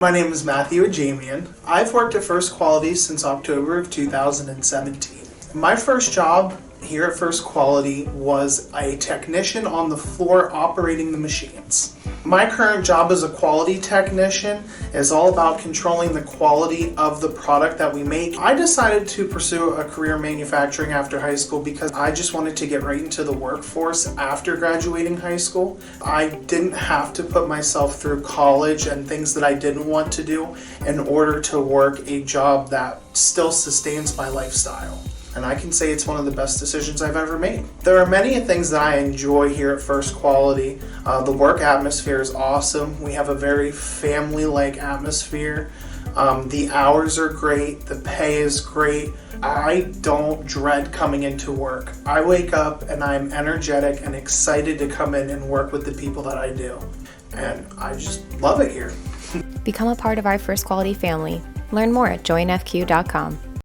My name is Mathew Ajamian. I've worked at First Quality since October of 2017. My first job here at First Quality was a technician on the floor operating the machines. My current job as a quality technician is all about controlling the quality of the product that we make. I decided to pursue a career in manufacturing after high school because I just wanted to get right into the workforce after graduating high school. I didn't have to put myself through college and things that I didn't want to do in order to work a job that still sustains my lifestyle. And I can say it's one of the best decisions I've ever made. There are many things that I enjoy here at First Quality. The work atmosphere is awesome. We have a very family-like atmosphere. The hours are great. The pay is great. I don't dread coming into work. I wake up and I'm energetic and excited to come in and work with the people that I do. And I just love it here. Become a part of our First Quality family. Learn more at joinfq.com.